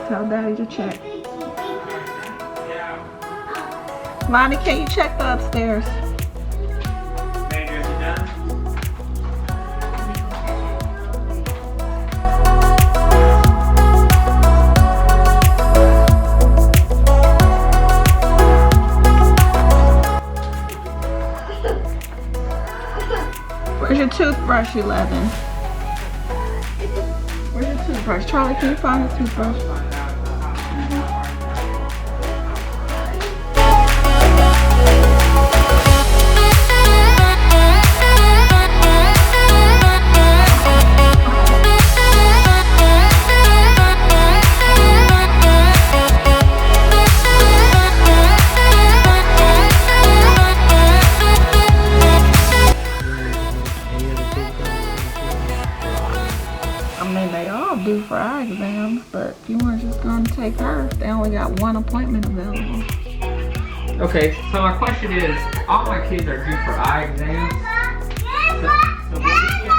Tell Daddy to check. Lonnie, can you check the upstairs? Where's your toothbrush, 11? Where's your toothbrush? Charlie, can you find the toothbrush? Due for eye exams, but you weren't just going to take her. They only got one appointment available. Okay, so my question is, all my kids are due for eye exams. So what do you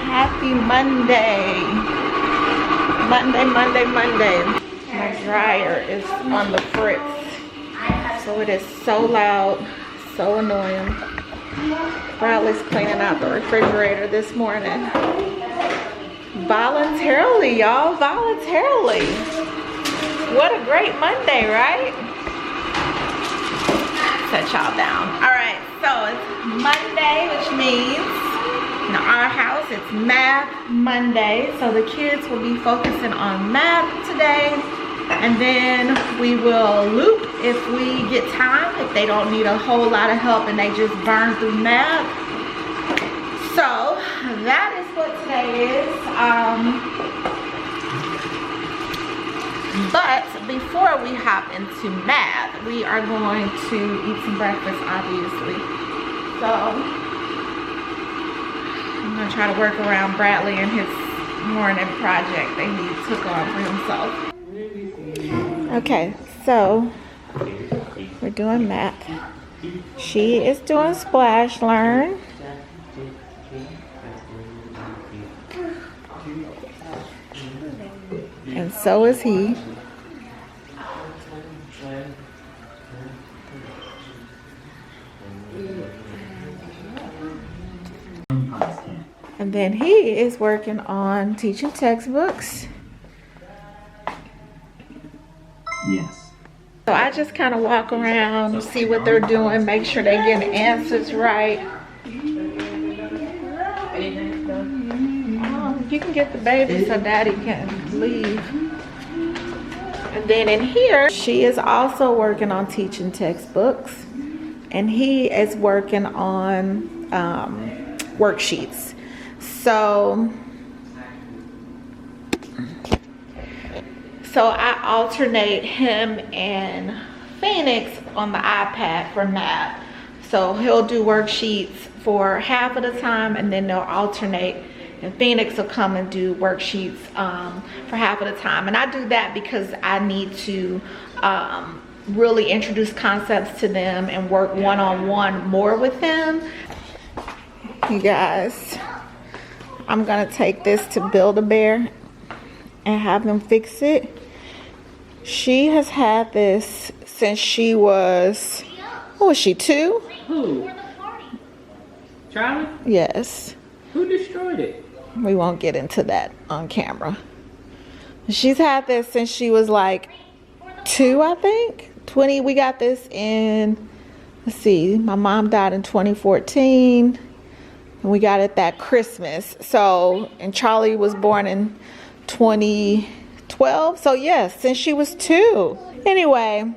Happy Monday. Monday. My dryer is on the fritz. So it is so loud, so annoying. Bradley's cleaning out the refrigerator this morning. Voluntarily, y'all, voluntarily. What a great Monday, right? Set y'all down. All right, so it's Monday, which means in our house, it's Math Monday. So the kids will be focusing on math today. And then we will loop if we get time, if they don't need a whole lot of help and they just burn through math. So that is what today is. But before we hop into math, we are going to eat some breakfast, obviously. So I'm gonna try to work around Bradley and his morning project that he took on for himself. Okay, so we're doing math. She is doing Splash Learn. And so is he. And then he is working on teaching textbooks. Yes. So I just kind of walk around, see what they're doing, make sure they're getting answers right. You can get the baby so Daddy can leave. And then in here, she is also working on teaching textbooks. And he is working on worksheets. So I alternate him and Phoenix on the iPad for math. So he'll do worksheets for half of the time and then they'll alternate, and Phoenix will come and do worksheets for half of the time. And I do that because I need to really introduce concepts to them and work one-on-one more with them. You guys, I'm gonna take this to Build-A-Bear and have them fix it. She has had this since she was, what was she, 2? Who? Charlie? Yes. Who destroyed it? We won't get into that on camera. She's had this since she was like 2, I think. 20, we got this in, let's see, my mom died in 2014. And we got it that Christmas. So, and Charlie was born in 2012. So yes, since she was 2. Anyway,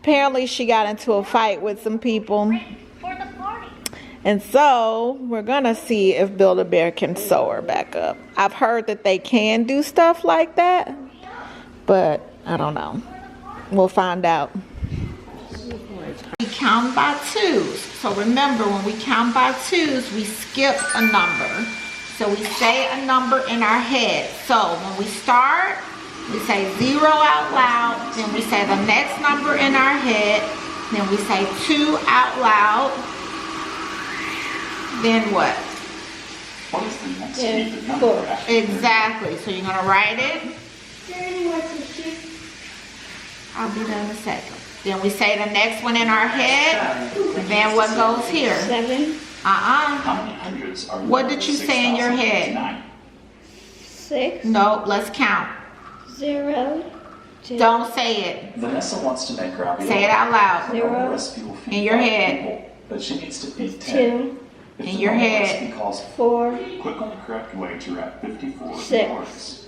apparently she got into a fight with some people. For the party. And so we're gonna see if Build-A-Bear can sew her back up. I've heard that they can do stuff like that, but I don't know. We'll find out. We count by twos. So remember, when we count by twos, we skip a number. So we say a number in our head. So when we start, we say 0 out loud. Then we say the next number in our head. Then we say 2 out loud. Then what? What is the next even number after? Exactly. So you're gonna write it. I'll be there in a second. Then we say the next one in our head. And then what goes here? 7. How many hundreds are What did you say in your head? 6. No, let's count. 0. 2. Don't say it. Vanessa wants to make ravioli. Say it out loud. Her own recipe will feed In your 5 head. people, but she needs to feed 10. 2. If In the your normal head. recipe calls 4. click on the correct way to wrap 54 6. words.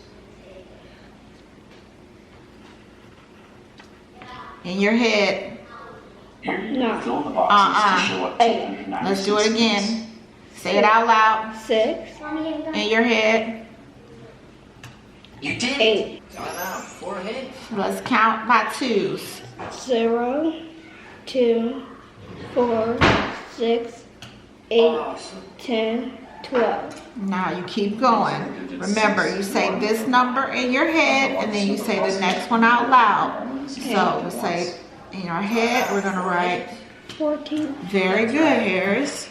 In your head. Here you No. fill the boxes to show up 8. 296 Let's do it again. Say it out loud. 6. In your head. You did. 8. Forehead. Let's count by twos. 0. 2. 4. 6. 8. 10. 12. Now you keep going. Remember, you say this number in your head and then you say the next one out loud. So we say in our head, we're gonna write 14. very good, Harris.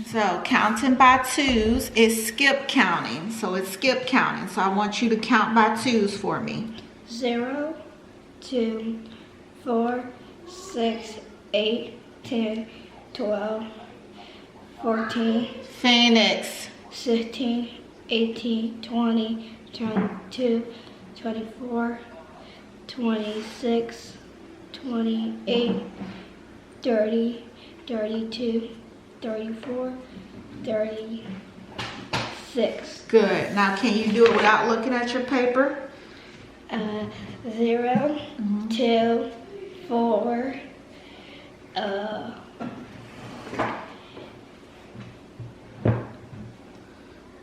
So counting by twos is skip counting. So it's skip counting. So I want you to count by twos for me. 0. 2. 4. 6. 8. 10. 12. 14. Phoenix. 16. 18. 20. 22. 24. 26. 28. 30. 32. 34. 36. Good. Now can you do it without looking at your paper? 0. 2. 4.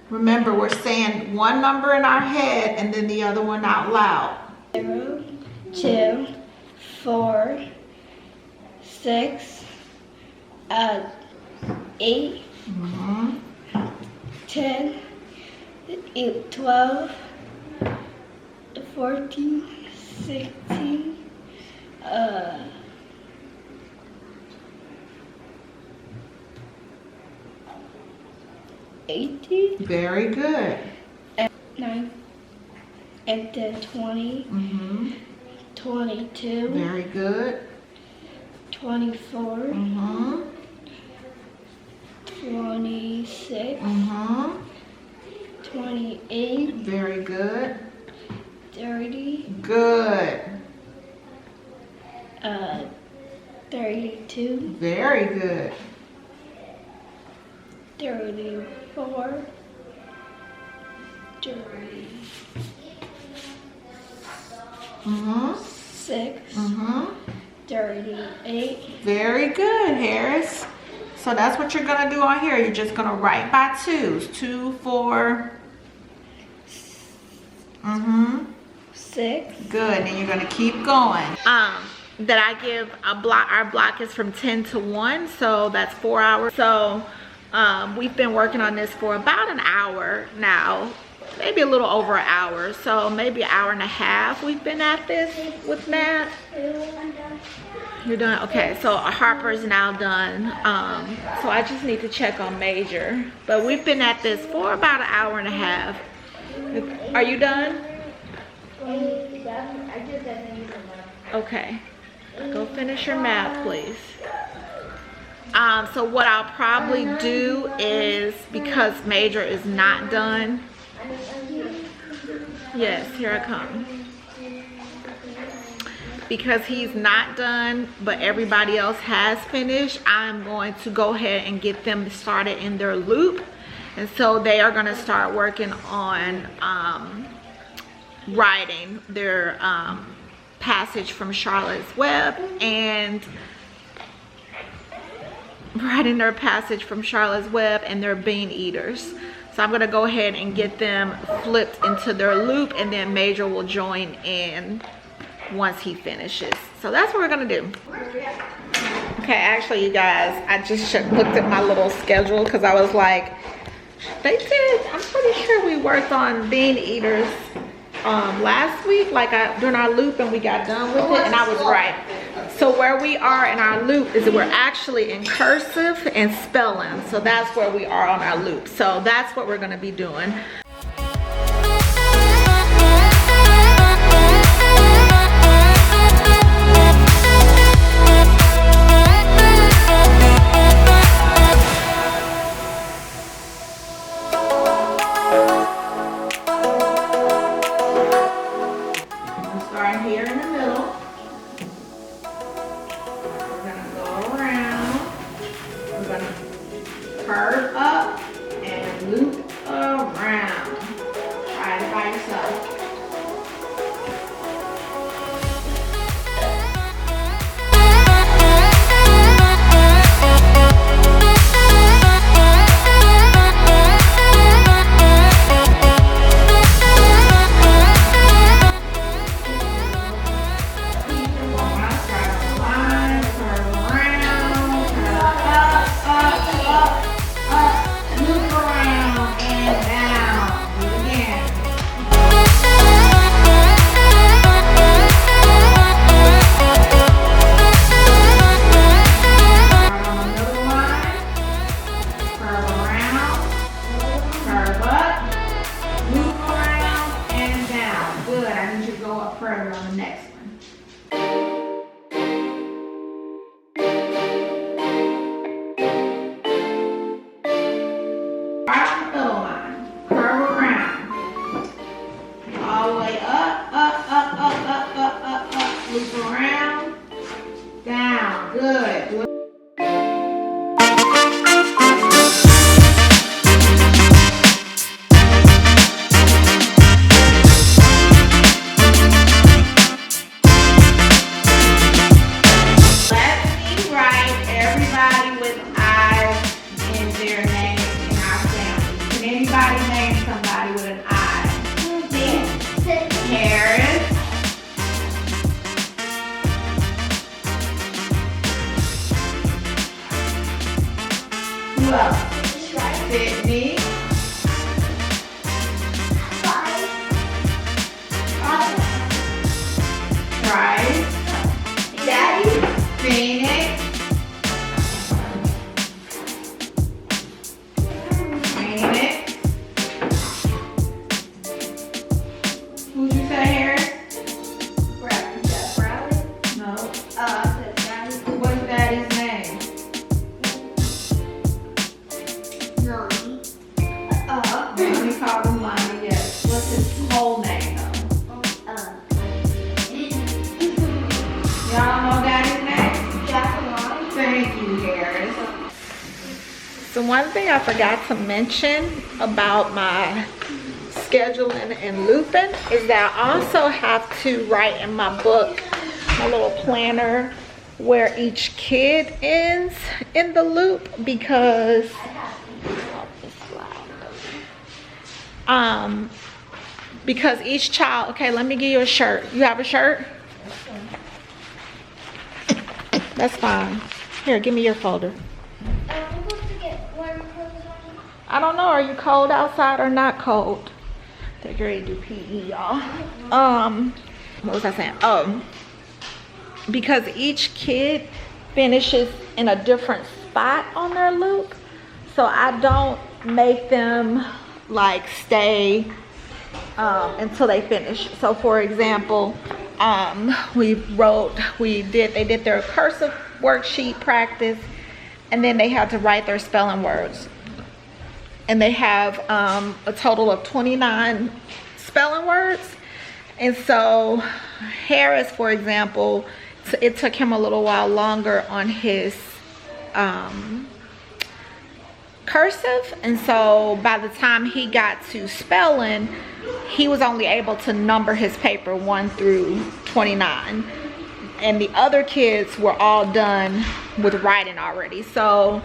Remember, we're saying one number in our head and then the other one out loud. 0. 2. 4. 6. 8. 10. 12. 14. 16. 18. Very good. 9. And then 20. 22. Very good. 24. 26. 28. Very good. 30. Good. 32. Very good. 34. 36. 38. Very good, Harris. So that's what you're gonna do on here. You're just gonna write by twos. 2, 4. 6. Good, and you're gonna keep going. That I give a block, our block is from 10 to 1, so that's 4 hours. So we've been working on this for about an hour now, maybe a little over an hour, so maybe an hour and a half we've been at this with math. You're done? Okay, so Harper's now done. So I just need to check on Major, but we've been at this for about an hour and a half. Are you done? Okay, go finish your math, please. So what I'll probably do is, because Major is not done. Yes, here I come. Because he's not done, but everybody else has finished, I'm going to go ahead and get them started in their loop. And so they are going to start working on writing their passage from Charlotte's Web and writing their passage from Charlotte's Web and their bean eaters. So I'm gonna go ahead and get them flipped into their loop, and then Major will join in once he finishes. So that's what we're gonna do. Okay, actually you guys, I just looked at my little schedule because I was like, I'm pretty sure we worked on bean eaters last week, like during our loop, and we got done with it, and I was right. So where we are in our loop is that we're actually in cursive and spelling. So that's where we are on our loop. So that's what we're gonna be doing. Here in the middle, we're gonna go around, we're gonna curve up and loop around. Try it by yourself. Sydney. Bryce. Daddy. Phoenix. Phoenix. Who'd you say, Harris? Bradley. No. Daddy. What's Daddy's name? Lonnie. Let me call him Lonnie, yes. What's his whole name, though? Y'all know Daddy's name? Jacqueline. Thank you, Harris. So one thing I forgot to mention about my scheduling and looping is that I also have to write in my book, my little planner, where each kid ends in the loop, because because each child, okay, let me give you a shirt. You have a shirt? That's fine. Here, give me your folder. I'm supposed to get warm clothes on. I don't know, are you cold outside or not cold? They're ready to do PE, y'all. What was I saying? Because each kid finishes in a different spot on their loop, so I don't make them like stay until they finish. So for example, they did their cursive worksheet practice, and then they had to write their spelling words, and they have a total of 29 spelling words. And so Harris, for example, it took him a little while longer on his cursive, and so by the time he got to spelling, he was only able to number his paper 1 through 29, and the other kids were all done with writing already. So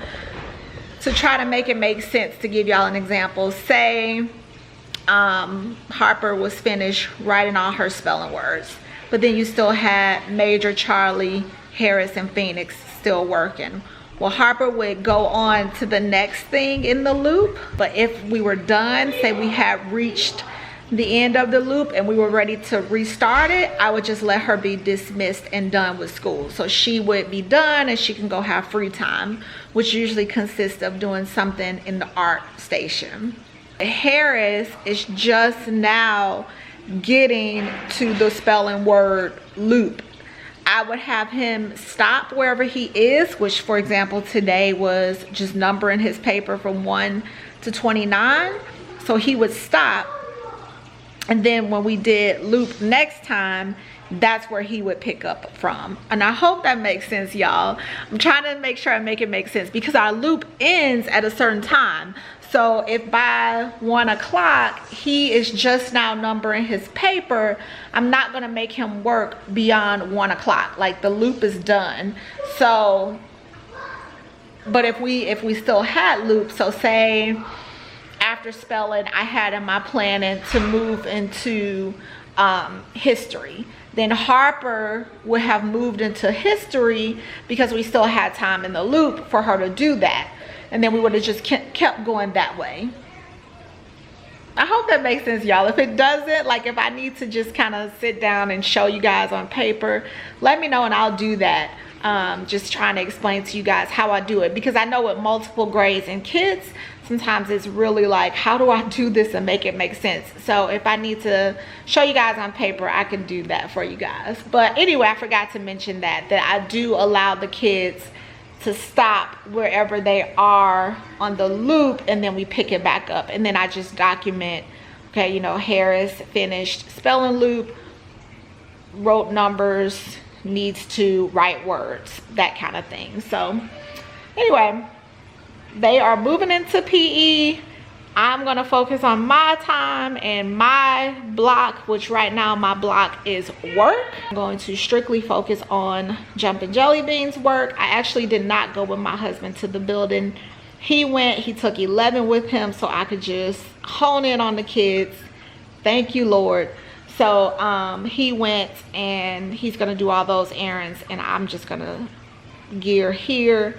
to try to make it make sense, to give y'all an example, say Harper was finished writing all her spelling words, but then you still had Major, Charlie, Harris, and Phoenix still working. Well, Harper would go on to the next thing in the loop, but if we were done, say we had reached the end of the loop and we were ready to restart it, I would just let her be dismissed and done with school. So she would be done and she can go have free time, which usually consists of doing something in the art station. Harris is just now getting to the spelling word loop. I would have him stop wherever he is, which for example today was just numbering his paper from 1 to 29. So he would stop, and then when we did loop next time, that's where he would pick up from. And I hope that makes sense, y'all. I'm trying to make sure I make it make sense because our loop ends at a certain time. So if by 1 o'clock he is just now numbering his paper, I'm not gonna make him work beyond 1 o'clock. Like the loop is done. So, but if we still had loops, so say after spelling, I had in my planning to move into history. Then Harper would have moved into history because we still had time in the loop for her to do that. And then we would have just kept going that way. I hope that makes sense, y'all. If it doesn't, like if I need to just kind of sit down and show you guys on paper, let me know and I'll do that. Just trying to explain to you guys how I do it, because I know with multiple grades and kids, sometimes it's really like, how do I do this and make it make sense? So if I need to show you guys on paper, I can do that for you guys. But anyway, I forgot to mention that I do allow the kids to stop wherever they are on the loop, and then we pick it back up, and then I just document, okay, you know, Harris finished spelling loop, wrote numbers, needs to write words, that kind of thing. So anyway, they are moving into PE. I'm gonna focus on my time and my block, which right now my block is work. I'm going to strictly focus on Jumpin' Jelly Beans work. I actually did not go with my husband to the building. He went, he took 11 with him so I could just hone in on the kids. Thank you, Lord. So he went and he's gonna do all those errands, and I'm just gonna gear here.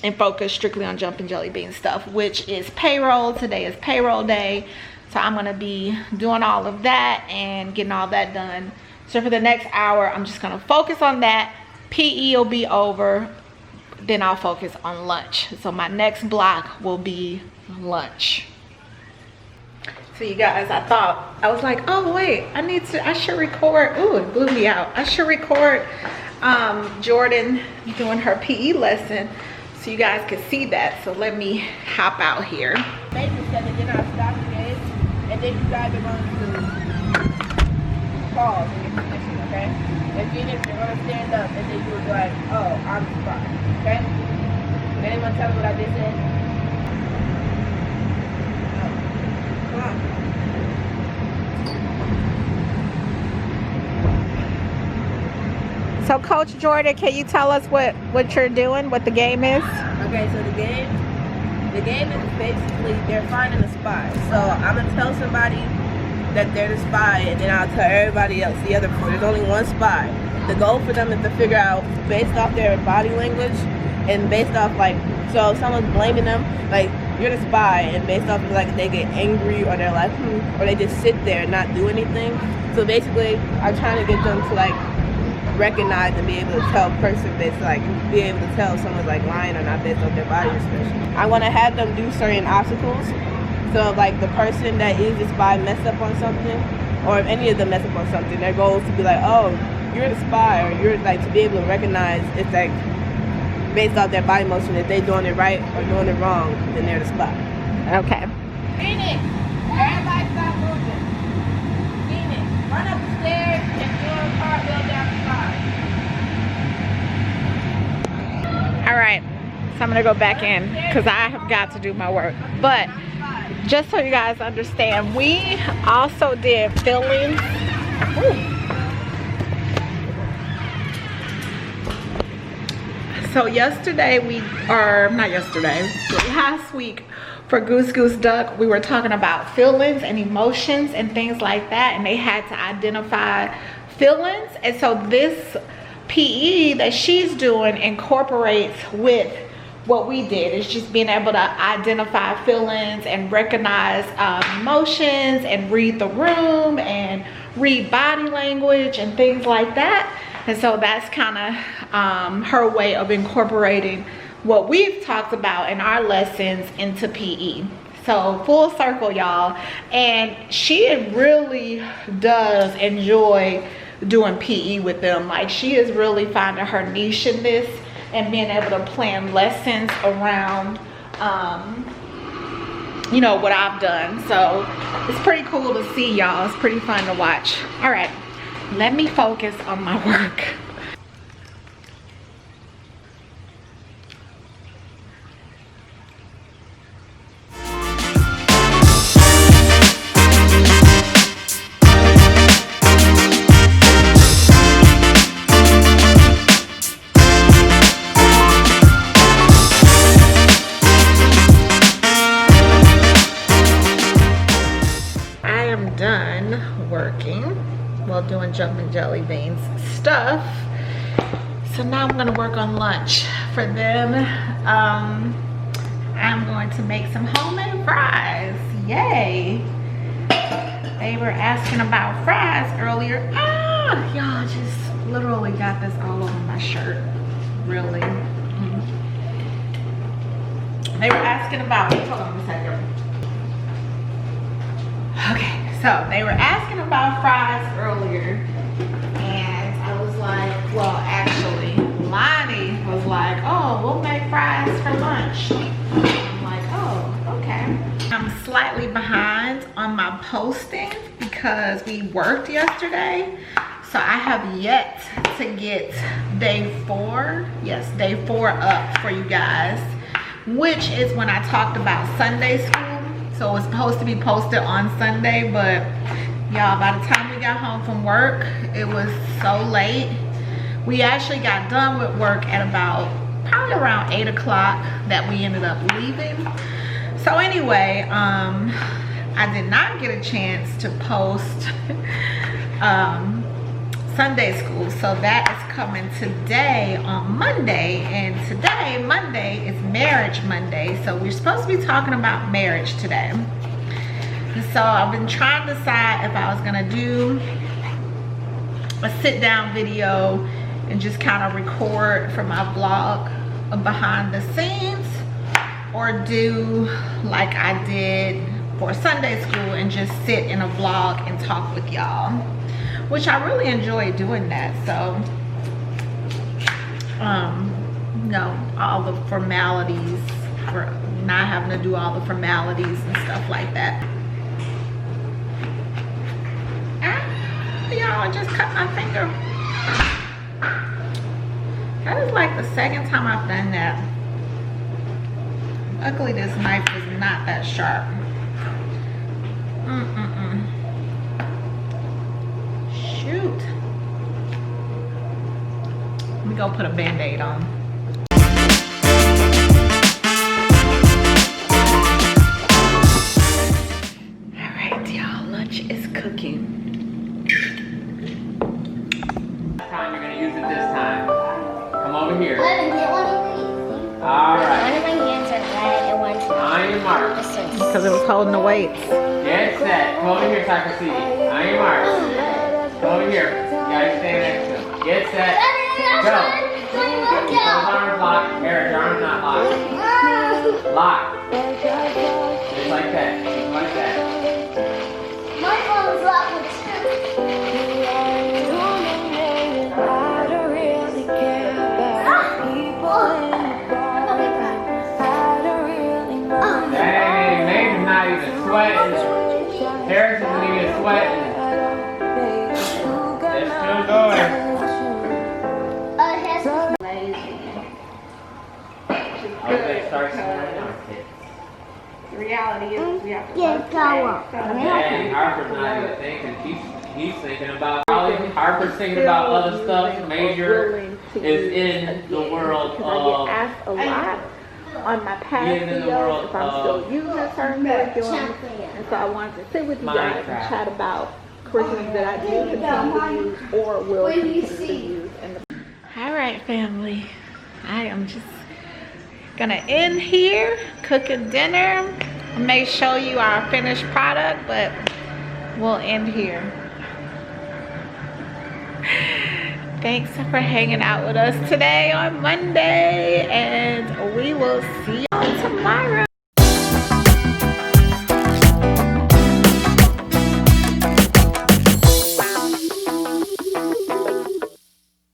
And focus strictly on Jumpin' Jelly Bean stuff, which is payroll. Today is payroll day. So I'm gonna be doing all of that and getting all that done. So for the next hour, I'm just gonna focus on that. PE will be over, then I'll focus on lunch. So my next block will be lunch. So you guys, I was like, oh wait, I should record. Ooh, it blew me out. I should record Jordan doing her PE lesson, so you guys can see that. So let me hop out here. Maybe said that then I'll stop the game, and then you guys are going to pause and get position, okay? And Phoenix, you're going to stand up, and then you will be like, oh, I'm the spot, okay? Anyone tell me what I just said? Come on. So Coach Jordan, can you tell us what you're doing, what the game is? Okay, so the game is basically they're finding a spy. So I'm gonna tell somebody that they're the spy, and then I'll tell everybody else the other four. There's only one spy. The goal for them is to figure out based off their body language and based off like, so if someone's blaming them, like you're the spy, and based off of like they get angry or they're like or they just sit there and not do anything. So basically I'm trying to get them to like recognize and be able to tell person based, like be able to tell if someone's like lying or not based on their body expression. I want to have them do certain obstacles. So if like the person that is the spy messed up on something, or if any of them mess up on something, their goal is to be like, oh, you're the spy, or you're like to be able to recognize it's like based off their body motion, if they're doing it right or doing it wrong, then they're the spy. Okay. Phoenix, everybody stop moving. Phoenix, run up the stairs and do a cartwheel down the slide. All right. So I'm gonna go back in because I have got to do my work. But just so you guys understand, we also did fillings. So yesterday last week for Goose Goose Duck, we were talking about feelings and emotions and things like that, and they had to identify feelings. And so this PE that she's doing incorporates with what we did. It's just being able to identify feelings and recognize emotions and read the room and read body language and things like that. And so that's kind of her way of incorporating what we've talked about in our lessons into PE. So full circle, y'all. And she really does enjoy doing PE with them. Like, she is really finding her niche in this and being able to plan lessons around you know, what I've done. So it's pretty cool to see, y'all. It's pretty fun to watch. All right, let me focus on my work. Doing jumping jelly beans stuff. So now I'm gonna work on lunch for them. I'm going to make some homemade fries. Yay! They were asking about fries earlier. Y'all, just literally got this all over my shirt. Really. They were asking about, hold on a second. Okay. So they were asking about fries earlier, and I was like, well, actually, Lonnie was like, oh, we'll make fries for lunch. I'm like, oh, okay. I'm slightly behind on my posting because we worked yesterday. So I have yet to get day 4. Yes, day 4 up for you guys, which is when I talked about Sunday school. So it's supposed to be posted on Sunday, but y'all, by the time we got home from work, it was so late. We actually got done with work at about probably around 8 o'clock that we ended up leaving. So anyway, I did not get a chance to post Sunday school. So that is coming today on Monday, and today, Monday, is Marriage Monday. So we're supposed to be talking about marriage today. And so I've been trying to decide if I was gonna do a sit down video and just kind of record for my vlog of behind the scenes, or do like I did for Sunday school and just sit in a vlog and talk with y'all, which I really enjoy doing that. So you know, all the formalities, for not having to do all the formalities and stuff like that. Y'all, I just cut my finger. That is like the second time I've done that. Luckily this knife is not that sharp. Shoot. Let me go put a band-aid on. Alright, y'all, lunch is cooking. Time you're gonna use it this time. Come over here. Get one of these. Alright. One of my hands are red and one's On your mark. Because it was holding the weights. Get set. Come over here so I can see you. On your mark. Come over here. You gotta stand next to him. Get set. Go. Keep those arms locked. Eric, your arm's not locked. Lock. Just like that. Just like that. My phone's locked too. Dang, Nathan's not even sweating. Harris isn't even sweating. It's still going. Lazy. Okay, starts smelling armpits. The reality is we have to Yeah, work go today, on. so- Hey, Harper's not even thinking. He's thinking about college. Harper's thinking about other stuff. Major is in the world Because I of. get asked a lot on my past Getting in the world videos if I'm of still using certain curriculum. And so I wanted to sit with you guys and Minecraft. chat about curriculum that I do continue to use or will continue to use. All right, family. I am just gonna end here, cooking dinner. I may show you our finished product, but we'll end here. Thanks for hanging out with us today on Monday, and we will see you tomorrow.